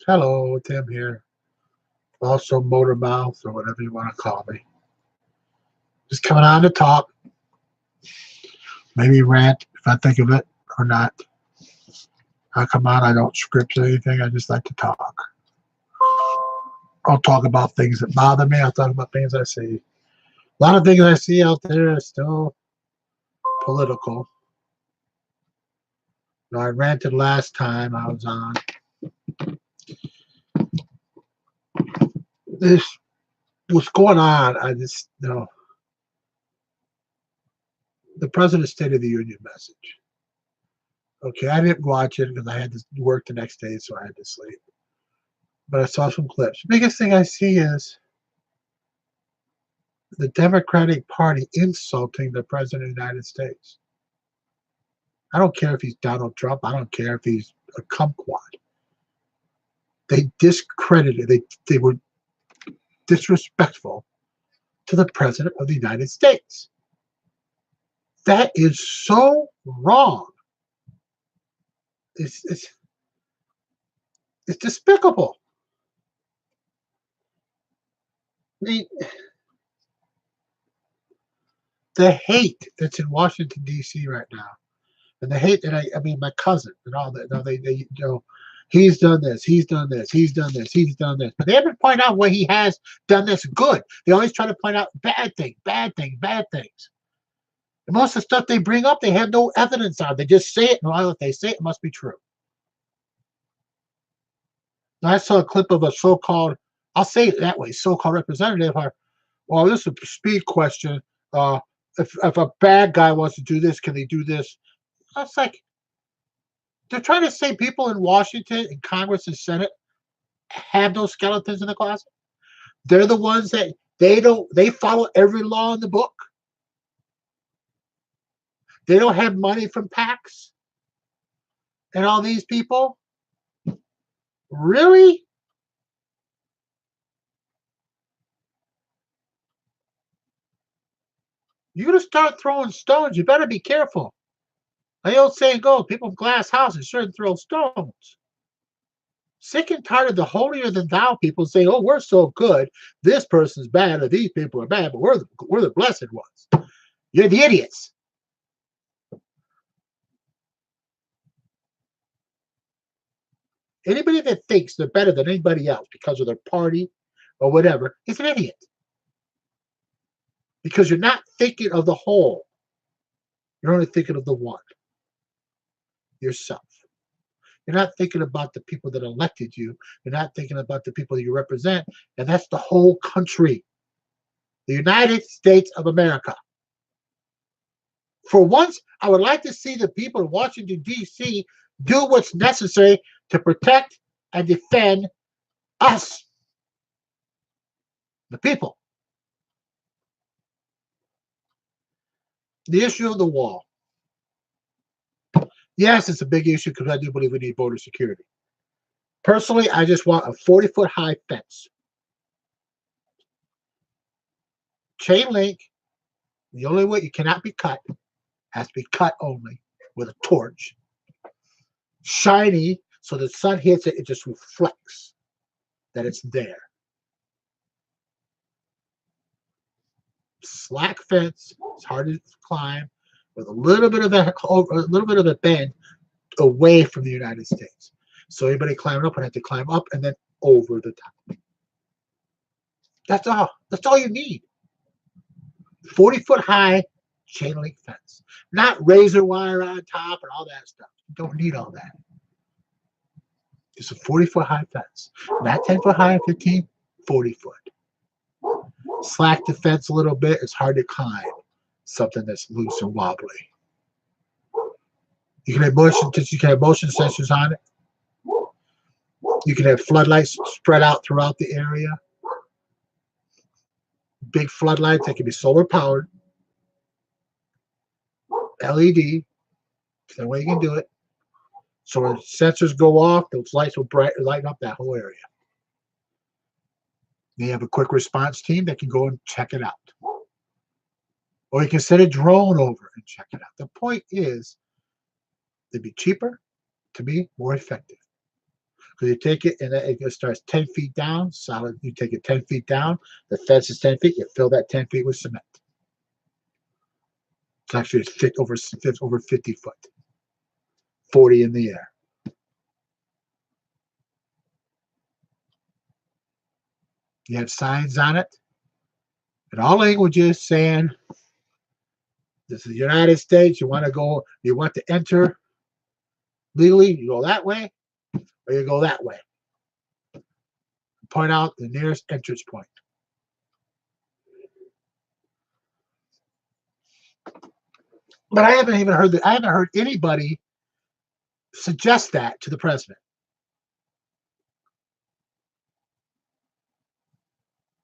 Hello, Tim here. Also, MotorMouth or whatever you want to call me. Just coming on to talk, maybe rant if I think of it or not. I come on, I don't script anything. I just like to talk. I'll talk about things that bother me. I'll talk about things I see. A lot of things I see out there are still political. I ranted last time I was on. This what's going on. I just the President's State of the Union message. Okay, I didn't watch it because I had to work the next day, so I had to sleep. But I saw some clips. The biggest thing I see is the Democratic Party insulting the President of the United States. I don't care if he's Donald Trump. I don't care if he's a kumquat. They discredited, they were disrespectful to the President of the United States. That is so wrong. It's despicable. The hate that's in Washington, D.C. right now, and the hate that I mean, my cousin and all that, they he's done this, he's done this, he's done this, he's done this. But they haven't pointed out where he has done this good. They always try to point out bad things, bad things, bad things. And most of the stuff they bring up, they have no evidence on. They just say it, and all that they say it must be true. I saw a clip of a so-called, I'll say it that way, so-called representative. Well, this is a speed question. If a bad guy wants to do this, can they do this? I was like, they're trying to say people in Washington, in Congress and Senate have those skeletons in the closet. They're the ones that they follow every law in the book. They don't have money from PACs and all these people. Really? You're going to start throwing stones. You better be careful. The old saying goes, people from glass houses shouldn't throw stones. Sick and tired of the holier than thou people saying, oh, we're so good. This person's bad or these people are bad, but we're the blessed ones. You're the idiots. Anybody that thinks they're better than anybody else because of their party or whatever is an idiot. Because you're not thinking of the whole. You're only thinking of the one. Yourself. You're not thinking about the people that elected you. You're not thinking about the people you represent. And that's the whole country. The United States of America. For once, I would like to see the people in Washington, D.C. do what's necessary to protect and defend us, the people. The issue of the wall. Yes, it's a big issue because I do believe we need voter security. Personally, I just want a 40-foot high fence. Chain link. The only way you cannot be cut has to be cut only with a torch. Shiny, so the sun hits it, it just reflects that it's there. Slack fence, it's hard to climb, with a little bit of a bend away from the United States. So anybody climbing up would have to climb up and then over the top. That's all. That's all you need. 40-foot high chain link fence. Not razor wire on top and all that stuff. You don't need all that. It's a 40-foot high fence. Not 10-foot high, 15, 40 foot. Slack the fence a little bit. It's hard to climb something that's loose and wobbly. You can have motion sensors on it. You can have floodlights spread out throughout the area. Big floodlights that can be solar powered. LED. The way you can do it. So when sensors go off, those lights will lighten up that whole area. They have a quick response team that can go and check it out. Or you can send a drone over and check it out. The point is, to be cheaper, to be more effective. Because you take it and it starts 10 feet down, solid. You take it 10 feet down, the fence is 10 feet, you fill that 10 feet with cement. It's actually over 50 foot, 40 in the air. You have signs on it in all languages saying, this is the United States, you want to enter legally, you go that way, or you go that way. Point out the nearest entrance point. But I haven't heard anybody suggest that to the president.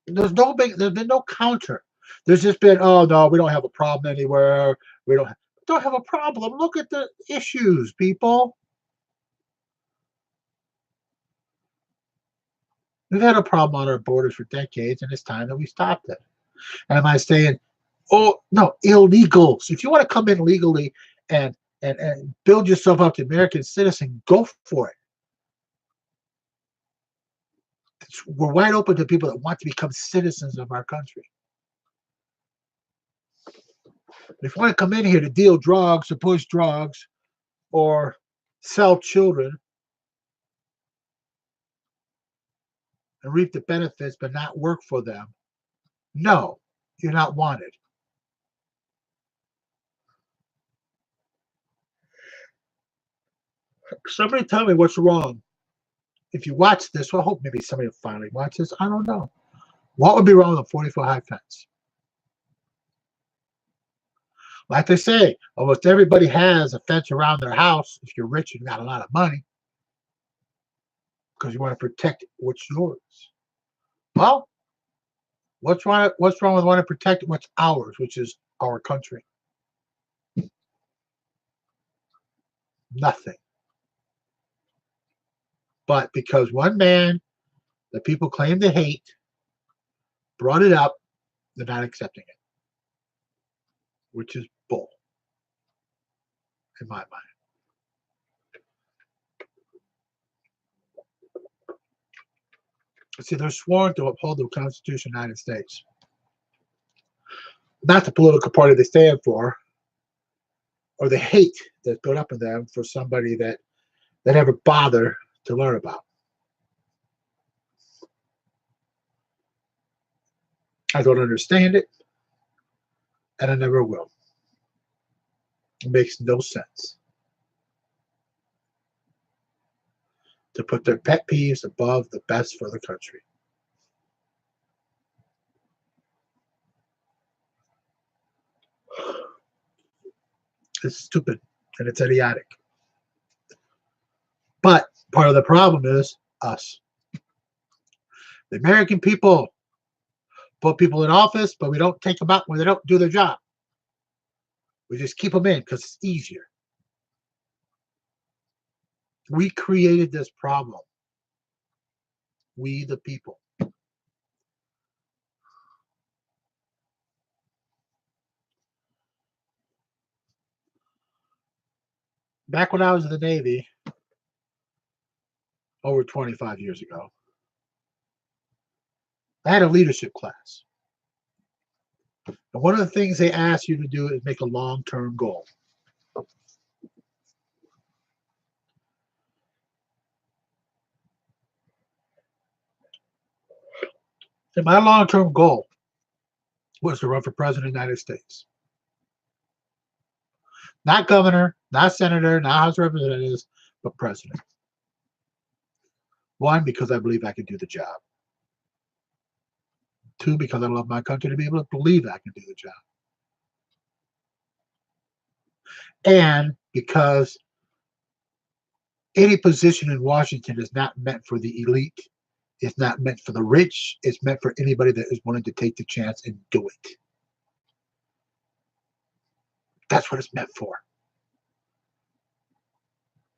There's been no counter. There's just been, oh no, we don't have a problem anywhere. We don't have a problem. Look at the issues, people. We've had a problem on our borders for decades, and it's time that we stopped it. And am I saying, oh no, illegals? If you want to come in legally and build yourself up to American citizen, go for it. We're wide open to people that want to become citizens of our country. If you want to come in here to deal drugs or push drugs or sell children and reap the benefits but not work for them, no, you're not wanted. Somebody tell me what's wrong. If you watch this, well, I hope maybe somebody will finally watch this. I don't know. What would be wrong with a 40-foot high fence? Like they say, almost everybody has a fence around their house if you're rich and got a lot of money, because you want to protect what's yours. Well, what's wrong with wanting to protect what's ours, which is our country? Nothing. But because one man that people claim to hate brought it up, they're not accepting it, which is bull, in my mind. See, they're sworn to uphold the Constitution of the United States, not the political party they stand for, or the hate that's built up in them for somebody that they never bother to learn about. I don't understand it, and I never will. It makes no sense to put their pet peeves above the best for the country. It's stupid and it's idiotic. But part of the problem is us. The American people put people in office, but we don't take them out when they don't do their job. We just keep them in because it's easier. We created this problem. We, the people. Back when I was in the Navy, over 25 years ago, I had a leadership class. And one of the things they ask you to do is make a long-term goal. And my long-term goal was to run for president of the United States. Not governor, not senator, not House of Representatives, but president. One, because I believe I can do the job. Two, because I love my country to be able to believe I can do the job. And because any position in Washington is not meant for the elite. It's not meant for the rich. It's meant for anybody that is willing to take the chance and do it. That's what it's meant for.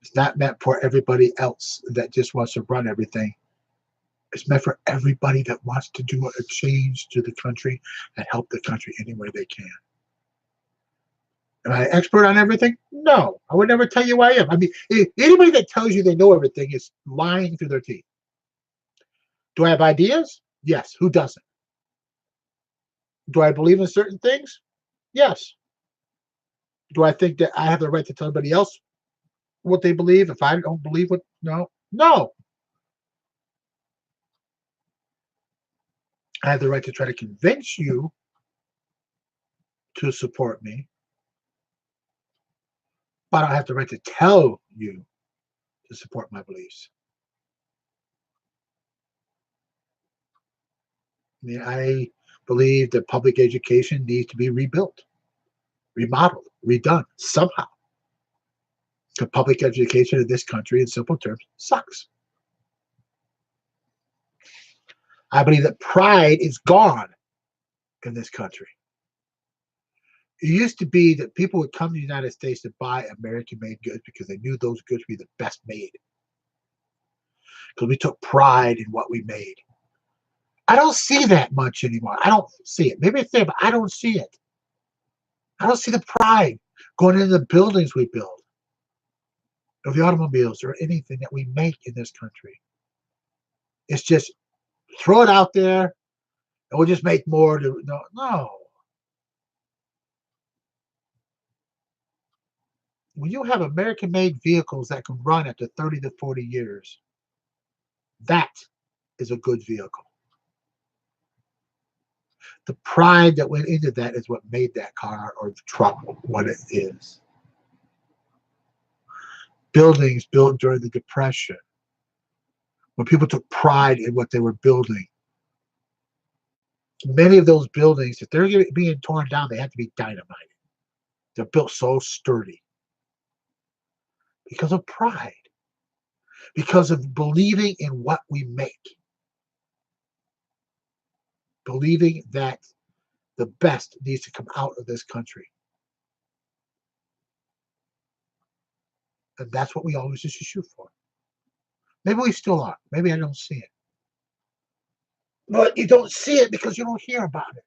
It's not meant for everybody else that just wants to run everything. It's meant for everybody that wants to do a change to the country and help the country any way they can. Am I an expert on everything? No. I would never tell you I am. I mean, anybody that tells you they know everything is lying through their teeth. Do I have ideas? Yes. Who doesn't? Do I believe in certain things? Yes. Do I think that I have the right to tell everybody else what they believe if I don't believe what? No. No. I have the right to try to convince you to support me, but I don't have the right to tell you to support my beliefs. I mean, I believe that public education needs to be rebuilt, remodeled, redone somehow. Because public education in this country, in simple terms, sucks. I believe that pride is gone in this country. It used to be that people would come to the United States to buy American-made goods because they knew those goods would be the best made. Because we took pride in what we made. I don't see that much anymore. I don't see it. Maybe it's there, but I don't see it. I don't see the pride going into the buildings we build, or the automobiles, or anything that we make in this country. It's just throw it out there, and we'll just make more. No. When you have American-made vehicles that can run after 30 to 40 years, that is a good vehicle. The pride that went into that is what made that car or truck what it is. Buildings built during the Depression, when people took pride in what they were building. Many of those buildings, if they're being torn down, they have to be dynamited. They're built so sturdy because of pride, because of believing in what we make, believing that the best needs to come out of this country. And that's what we always used to shoot for. Maybe we still are. Maybe I don't see it. But you don't see it because you don't hear about it.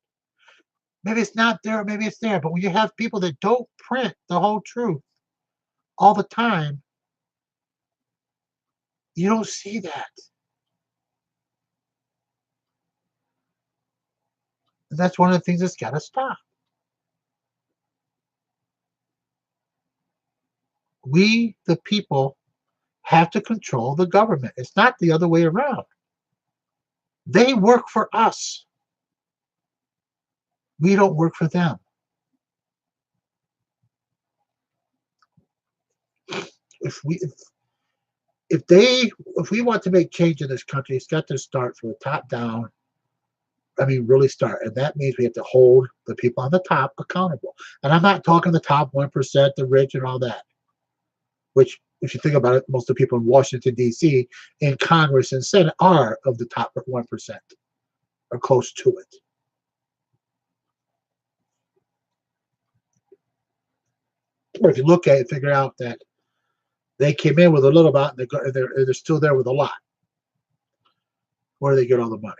Maybe it's not there, maybe it's there. But when you have people that don't print the whole truth all the time, you don't see that. And that's one of the things that's got to stop. We, the people, have to control the government. It's not the other way around. They work for us. We don't work for them. If we want to make change in this country, it's got to start from the top down. I mean, really start. And that means we have to hold the people on the top accountable. And I'm not talking the top 1%, the rich and all that, which, if you think about it, most of the people in Washington, D.C., in Congress and Senate are of the top 1%, or close to it. Or if you look at it, figure out that they came in with a little amount, and they're still there with a lot. Where do they get all the money?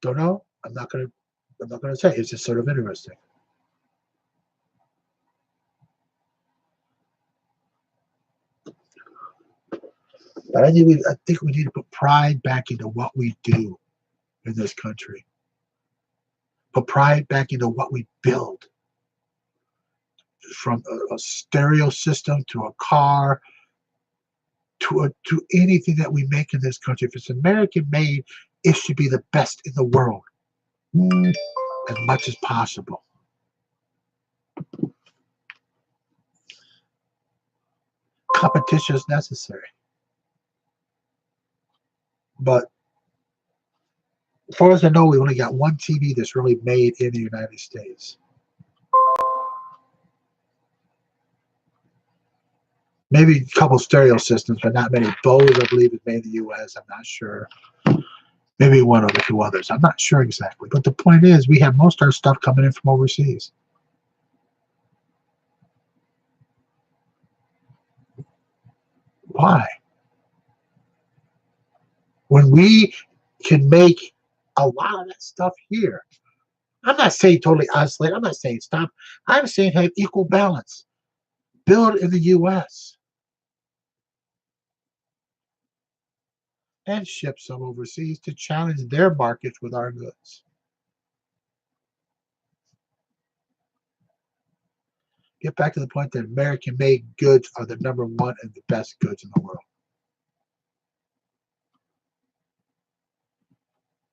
Don't know. I'm not gonna say. It's just sort of interesting. But I think we need to put pride back into what we do in this country. Put pride back into what we build. From a stereo system to a car to anything that we make in this country. If it's American made, it should be the best in the world as much as possible. Competition is necessary. But as far as I know, we only got one TV that's really made in the United States. Maybe a couple stereo systems, but not many. Bose, I believe, is made in the U.S. I'm not sure. Maybe one or two others. I'm not sure exactly. But the point is, we have most of our stuff coming in from overseas. Why? When we can make a lot of that stuff here, I'm not saying totally isolate. I'm not saying stop. I'm saying have equal balance. Build in the U.S. and ship some overseas to challenge their markets with our goods. Get back to the point that American-made goods are the number one and the best goods in the world.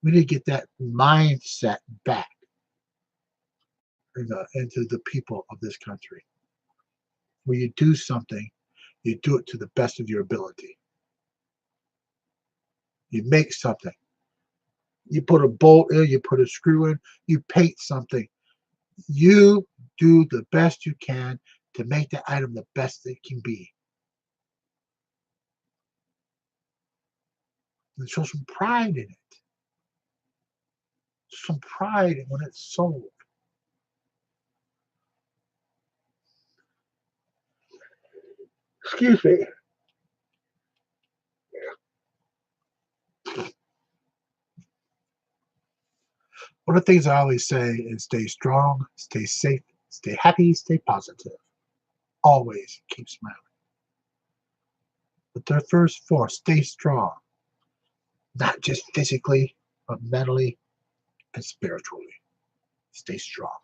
We need to get that mindset back into the people of this country. When you do something, you do it to the best of your ability. You make something. You put a bolt in, you put a screw in, you paint something. You do the best you can to make that item the best it can be. And show some pride in it. Some pride in when it's sold. Excuse me. One of the things I always say is stay strong, stay safe, stay happy, stay positive. Always keep smiling. But the first four, stay strong. Not just physically, but mentally and spiritually. Stay strong.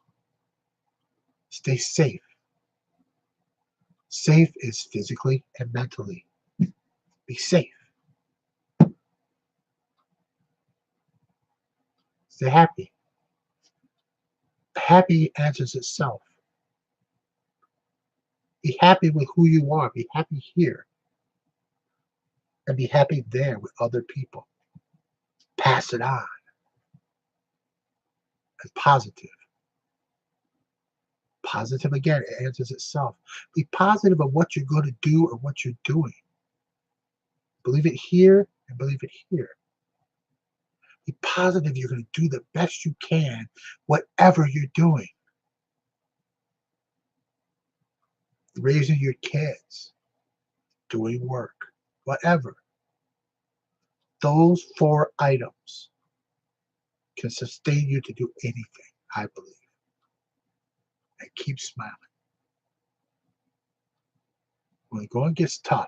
Stay safe. Safe is physically and mentally. Be safe. Stay happy. Happy answers itself. Be happy with who you are. Be happy here. And be happy there with other people. Pass it on. And positive. Positive again, it answers itself. Be positive of what you're going to do or what you're doing. Believe it here and believe it here. Be positive you're going to do the best you can, whatever you're doing. Raising your kids, doing work, whatever. Those four items can sustain you to do anything, I believe. And keep smiling. When the going gets tough,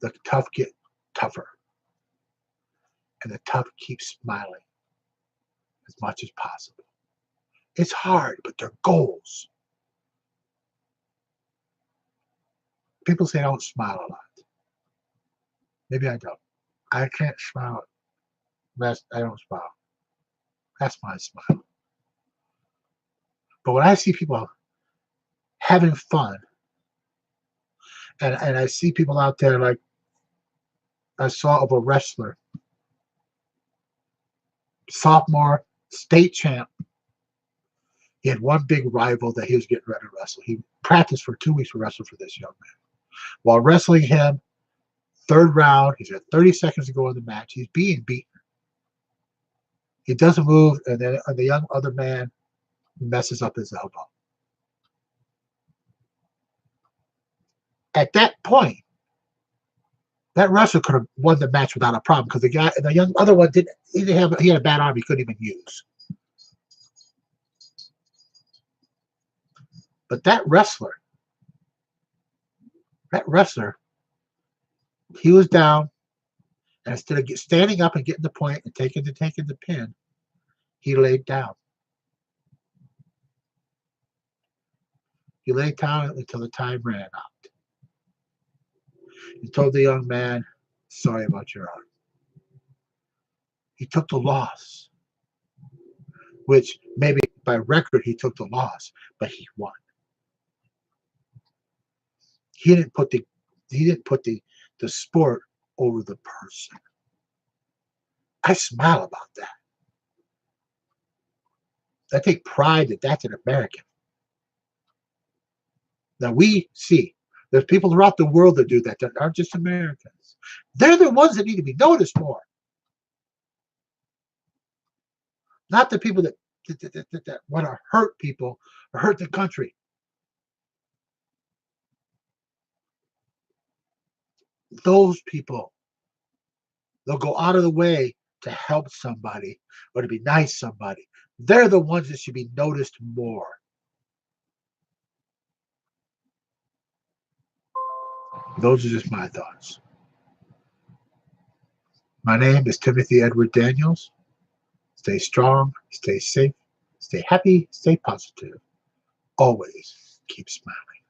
the tough get tougher. And the tough keep smiling as much as possible. It's hard, but they're goals. People say I don't smile a lot. Maybe I don't. I can't smile. I don't smile. That's my smile. But when I see people having fun, and I see people out there like I saw of a wrestler, sophomore state champ. He had one big rival that he was getting ready to wrestle. He practiced for 2 weeks to wrestle for this young man. While wrestling him, third round, he's got 30 seconds to go in the match. He's being beaten. He doesn't move, and then the young other man messes up his elbow. At that point, that wrestler could have won the match without a problem because the young other one didn't. He had a bad arm he couldn't even use. But that wrestler, he was down, and instead of standing up and getting the point and taking the pin, he laid down. He laid down until the time ran out. He told the young man, "Sorry about your arm." He took the loss, which maybe by record he took the loss, but he won. He didn't put the sport over the person. I smile about that. I take pride that that's an American. Now we see there's people throughout the world that do that aren't just Americans. They're the ones that need to be noticed more. Not the people that want to hurt people or hurt the country. Those people, they'll go out of the way to help somebody or to be nice to somebody. They're the ones that should be noticed more. Those are just my thoughts. My name is Timothy Edward Daniels. Stay strong, stay safe, stay happy, stay positive. Always keep smiling.